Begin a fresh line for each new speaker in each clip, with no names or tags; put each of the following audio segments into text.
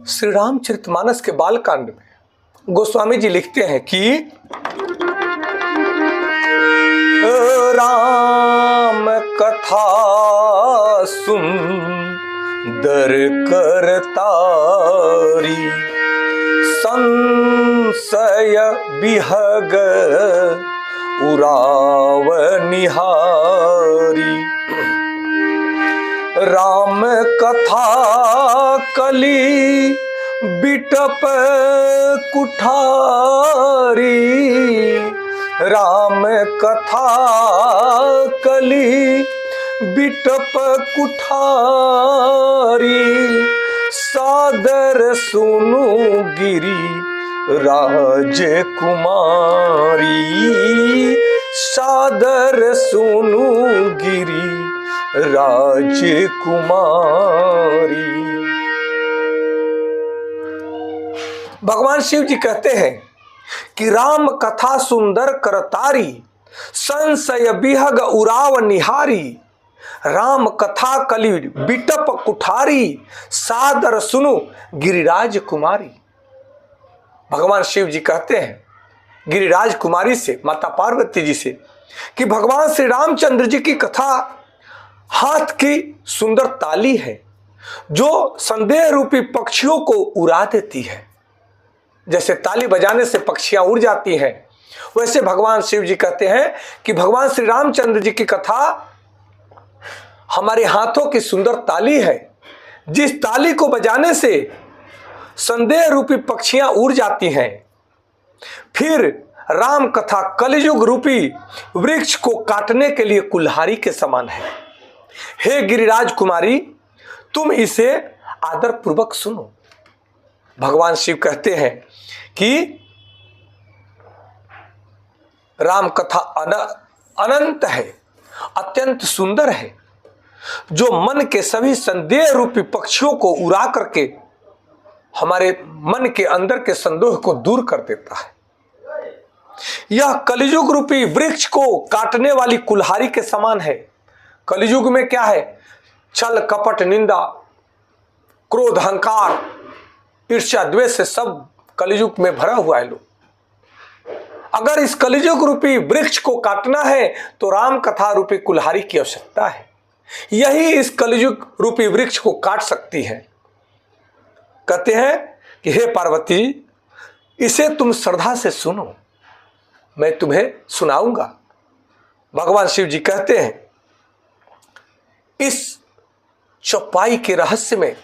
श्री रामचरितमानस के बालकांड में गोस्वामी जी लिखते हैं कि राम कथा सुंदर करतारी, संशय बिहग उराव निहारी। राम कथा कली बिटप कुठारी, राम कथा कली बिटप कुठारी। सादर सुनु गिरी राजकुमारी, सादर सुनु गिरी राजकुमारी। भगवान शिव जी कहते हैं कि राम कथा सुंदर करतारी, संशय बिहग उराव निहारी। राम कथा कली बिटप कुठारी, सादर सुनु गिरिराज कुमारी। भगवान शिव जी कहते हैं गिरिराज कुमारी से, माता पार्वती जी से, कि भगवान श्री रामचंद्र जी की कथा हाथ की सुंदर ताली है जो संदेह रूपी पक्षियों को उड़ा देती है। जैसे ताली बजाने से पक्षियां उड़ जाती हैं, वैसे भगवान शिव जी कहते हैं कि भगवान श्री रामचंद्र जी की कथा हमारे हाथों की सुंदर ताली है, जिस ताली को बजाने से संदेह रूपी पक्षियां उड़ जाती हैं। फिर राम कथा कलियुग रूपी वृक्ष को काटने के लिए कुल्हाड़ी के समान है। हे गिरिराज कुमारी, तुम इसे आदर पूर्वक सुनो। भगवान शिव कहते हैं कि राम कथा अनंत है, अत्यंत सुंदर है, जो मन के सभी संदेह रूपी पक्षियों को उड़ा करके हमारे मन के अंदर के संदेह को दूर कर देता है। यह कलियुग रूपी वृक्ष को काटने वाली कुल्हाड़ी के समान है। कलियुग में क्या है? छल कपट निंदा क्रोध अहंकार ईर्ष्या द्वेष से सब कलियुग में भरा हुआ है लोग। अगर इस कलियुग रूपी वृक्ष को काटना है तो राम कथा रूपी कुल्हाड़ी की आवश्यकता है। यही इस कलियुग रूपी वृक्ष को काट सकती है। कहते हैं कि हे पार्वती, इसे तुम श्रद्धा से सुनो, मैं तुम्हें सुनाऊंगा। भगवान शिव जी कहते हैं इस चौपाई के रहस्य में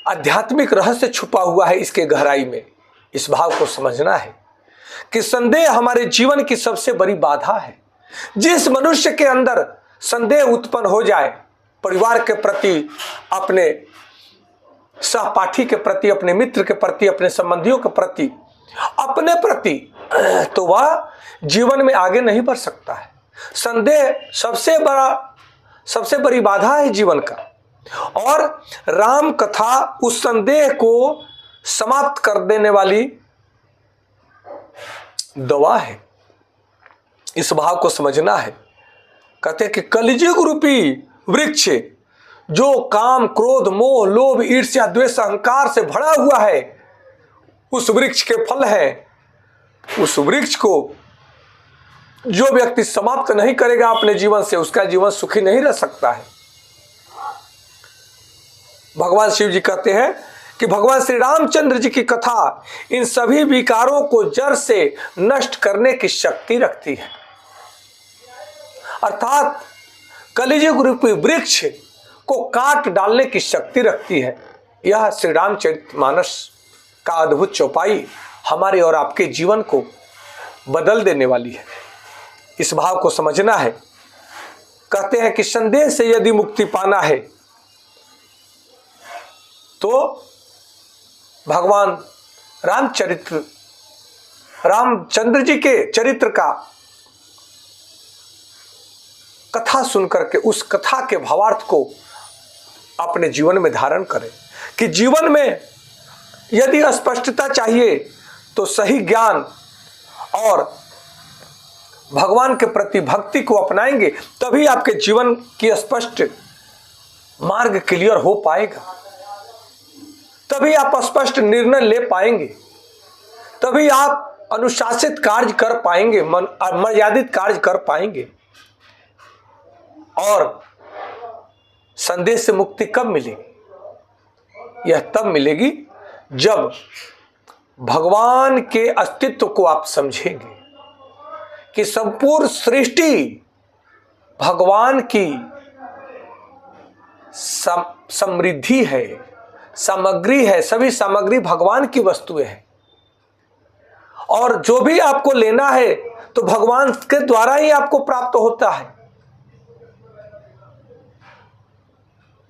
आध्यात्मिक रहस्य छुपा हुआ है। इसके गहराई में इस भाव को समझना है कि संदेह हमारे जीवन की सबसे बड़ी बाधा है। जिस मनुष्य के अंदर संदेह उत्पन्न हो जाए, परिवार के प्रति, अपने सहपाठी के प्रति, अपने मित्र के प्रति, अपने संबंधियों के प्रति, अपने प्रति, तो वह जीवन में आगे नहीं बढ़ सकता है। संदेह सबसे बड़ी बाधा है जीवन का, और राम कथा उस संदेह को समाप्त कर देने वाली दवा है। इस भाव को समझना है। कहते हैं कि कलियुग रूपी वृक्ष जो काम क्रोध मोह लोभ ईर्ष्या द्वेष अहंकार से भरा हुआ है, उस वृक्ष के फल है। उस वृक्ष को जो व्यक्ति समाप्त नहीं करेगा अपने जीवन से, उसका जीवन सुखी नहीं रह सकता है। भगवान शिव जी कहते हैं कि भगवान श्री रामचंद्र जी की कथा इन सभी विकारों को जड़ से नष्ट करने की शक्ति रखती है। अर्थात कलियुग रूपी वृक्ष को काट डालने की शक्ति रखती है। यह श्री रामचरितमानस का अद्भुत चौपाई हमारे और आपके जीवन को बदल देने वाली है। इस भाव को समझना है। कहते हैं कि संदेह से यदि मुक्ति पाना है तो भगवान रामचंद्र जी के चरित्र का कथा सुनकर के उस कथा के भावार्थ को अपने जीवन में धारण करें। कि जीवन में यदि स्पष्टता चाहिए तो सही ज्ञान और भगवान के प्रति भक्ति को अपनाएंगे, तभी आपके जीवन की स्पष्ट मार्ग क्लियर हो पाएगा। तभी आप स्पष्ट निर्णय ले पाएंगे, तभी आप अनुशासित कार्य कर पाएंगे, मर्यादित कार्य कर पाएंगे। और संदेश से मुक्ति कब मिलेगी? यह तब मिलेगी जब भगवान के अस्तित्व को आप समझेंगे कि संपूर्ण सृष्टि भगवान की समृद्धि है, सामग्री है, सभी सामग्री भगवान की वस्तुएं हैं। और जो भी आपको लेना है तो भगवान के द्वारा ही आपको प्राप्त होता है।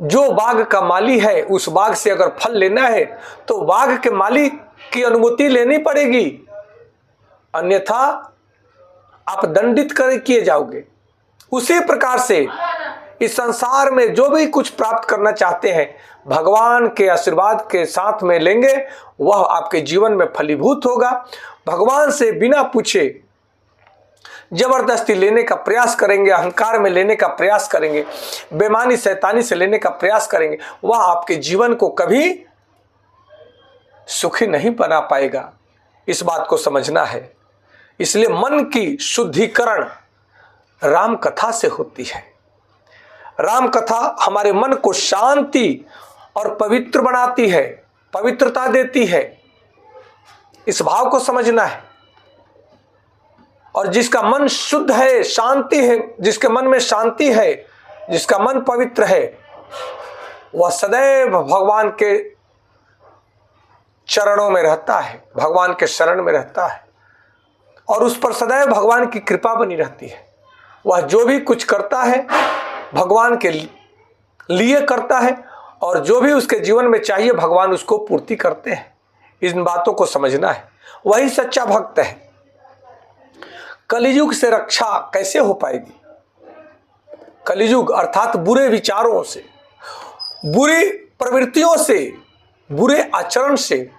जो बाग का माली है, उस बाग से अगर फल लेना है तो बाग के मालिक की अनुमति लेनी पड़ेगी, अन्यथा आप दंडित किए जाओगे। उसी प्रकार से इस संसार में जो भी कुछ प्राप्त करना चाहते हैं, भगवान के आशीर्वाद के साथ में लेंगे, वह आपके जीवन में फलीभूत होगा। भगवान से बिना पूछे जबरदस्ती लेने का प्रयास करेंगे, अहंकार में लेने का प्रयास करेंगे, बेईमानी शैतानी से लेने का प्रयास करेंगे, वह आपके जीवन को कभी सुखी नहीं बना पाएगा। इस बात को समझना है। इसलिए मन की शुद्धिकरण राम कथा से होती है। राम कथा हमारे मन को शांति और पवित्र बनाती है, पवित्रता देती है। इस भाव को समझना है। और जिसका मन शुद्ध है, शांति है, जिसके मन में शांति है, जिसका मन पवित्र है, वह सदैव भगवान के चरणों में रहता है, भगवान के शरण में रहता है, और उस पर सदैव भगवान की कृपा बनी रहती है। वह जो भी कुछ करता है भगवान के लिए करता है, और जो भी उसके जीवन में चाहिए भगवान उसको पूर्ति करते हैं। इन बातों को समझना है। वही सच्चा भक्त है। कलियुग से रक्षा कैसे हो पाएगी? कलियुग अर्थात बुरे विचारों से, बुरी प्रवृत्तियों से, बुरे आचरण से,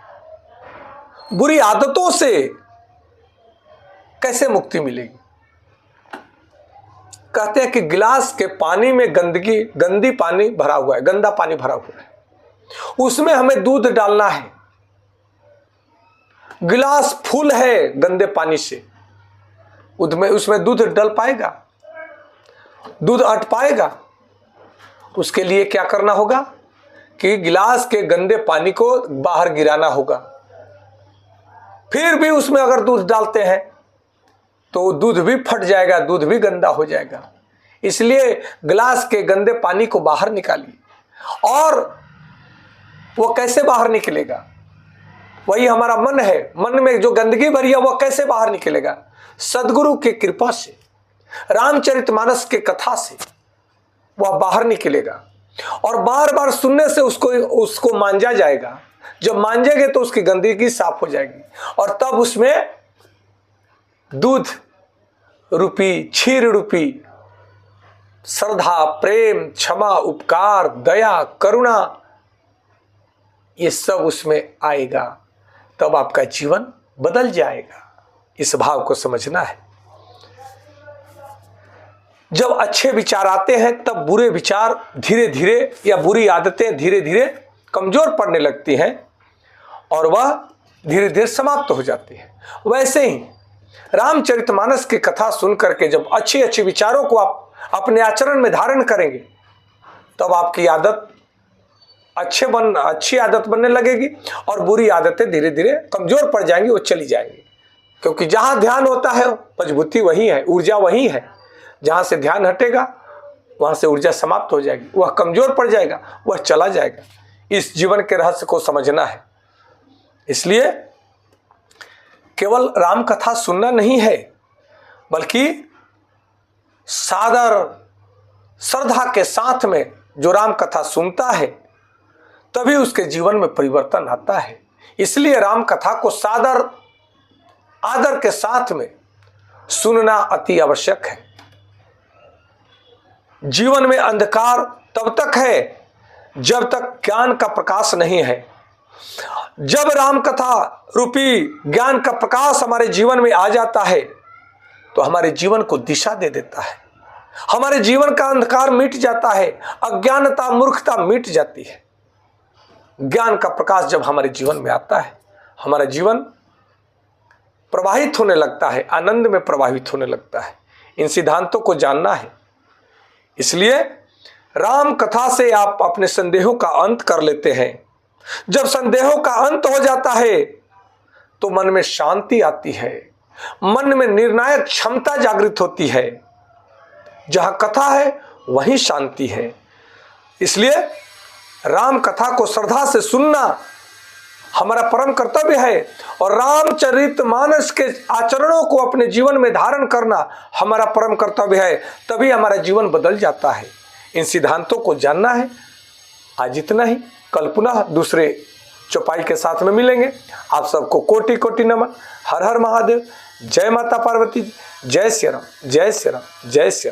बुरी आदतों से कैसे मुक्ति मिलेगी? कहते हैं कि गिलास के पानी में गंदी पानी भरा हुआ है, गंदा पानी भरा हुआ है, उसमें हमें दूध डालना है। गिलास फुल है गंदे पानी से, उसमें दूध डल पाएगा? दूध अट पाएगा? उसके लिए क्या करना होगा कि गिलास के गंदे पानी को बाहर गिराना होगा। फिर भी उसमें अगर दूध डालते हैं तो दूध भी फट जाएगा, दूध भी गंदा हो जाएगा। इसलिए गिलास के गंदे पानी को बाहर निकालिए। और वो कैसे बाहर निकलेगा? वही हमारा मन है। मन में जो गंदगी भरी है वह कैसे बाहर निकलेगा? सद्गुरु की कृपा से, रामचरितमानस के कथा से वह बाहर निकलेगा। और बार बार सुनने से उसको मांजा जाएगा। जब मांजेंगे तो उसकी गंदगी साफ हो जाएगी, और तब उसमें दूध रूपी, क्षीर रूपी श्रद्धा, प्रेम, क्षमा, उपकार, दया, करुणा, ये सब उसमें आएगा। तब आपका जीवन बदल जाएगा। इस भाव को समझना है। जब अच्छे विचार आते हैं तब बुरे विचार धीरे धीरे, या बुरी आदतें धीरे धीरे कमजोर पड़ने लगती हैं और वह धीरे धीरे समाप्त हो जाती है। वैसे ही रामचरितमानस की कथा सुन करके जब अच्छे अच्छे विचारों को आप अपने आचरण में धारण करेंगे तब आपकी आदत अच्छी आदत बनने लगेगी, और बुरी आदतें धीरे धीरे कमजोर पड़ जाएंगी, वो चली जाएंगी। क्योंकि जहां ध्यान होता है मजबूती वही है, ऊर्जा वही है। जहां से ध्यान हटेगा वहां से ऊर्जा समाप्त हो जाएगी, वह कमजोर पड़ जाएगा, वह चला जाएगा। इस जीवन के रहस्य को समझना है। इसलिए केवल राम कथा सुनना नहीं है, बल्कि सादर श्रद्धा के साथ में जो राम कथा सुनता है तभी उसके जीवन में परिवर्तन आता है। इसलिए राम कथा को सादर आदर के साथ में सुनना अति आवश्यक है। जीवन में अंधकार तब तक है जब तक ज्ञान का प्रकाश नहीं है। जब राम कथा रूपी ज्ञान का प्रकाश हमारे जीवन में आ जाता है तो हमारे जीवन को दिशा दे देता है। हमारे जीवन का अंधकार मिट जाता है, अज्ञानता, मूर्खता मिट जाती है। ज्ञान का प्रकाश जब हमारे जीवन में आता है, हमारा जीवन प्रवाहित होने लगता है, आनंद में प्रवाहित होने लगता है। इन सिद्धांतों को जानना है। इसलिए राम कथा से आप अपने संदेहों का अंत कर लेते हैं। जब संदेहों का अंत हो जाता है तो मन में शांति आती है, मन में निर्णायक क्षमता जागृत होती है। जहां कथा है वहीं शांति है। इसलिए राम कथा को श्रद्धा से सुनना हमारा परम कर्तव्य है और रामचरितमानस के आचरणों को अपने जीवन में धारण करना हमारा परम कर्तव्य है। तभी हमारा जीवन बदल जाता है। इन सिद्धांतों को जानना है। आज इतना ही। कल पुनः दूसरे चौपाई के साथ में मिलेंगे। आप सबको कोटि कोटि नमन। हर हर महादेव। जय माता पार्वती। जय श्री राम, जय श्री राम, जय श्री राम।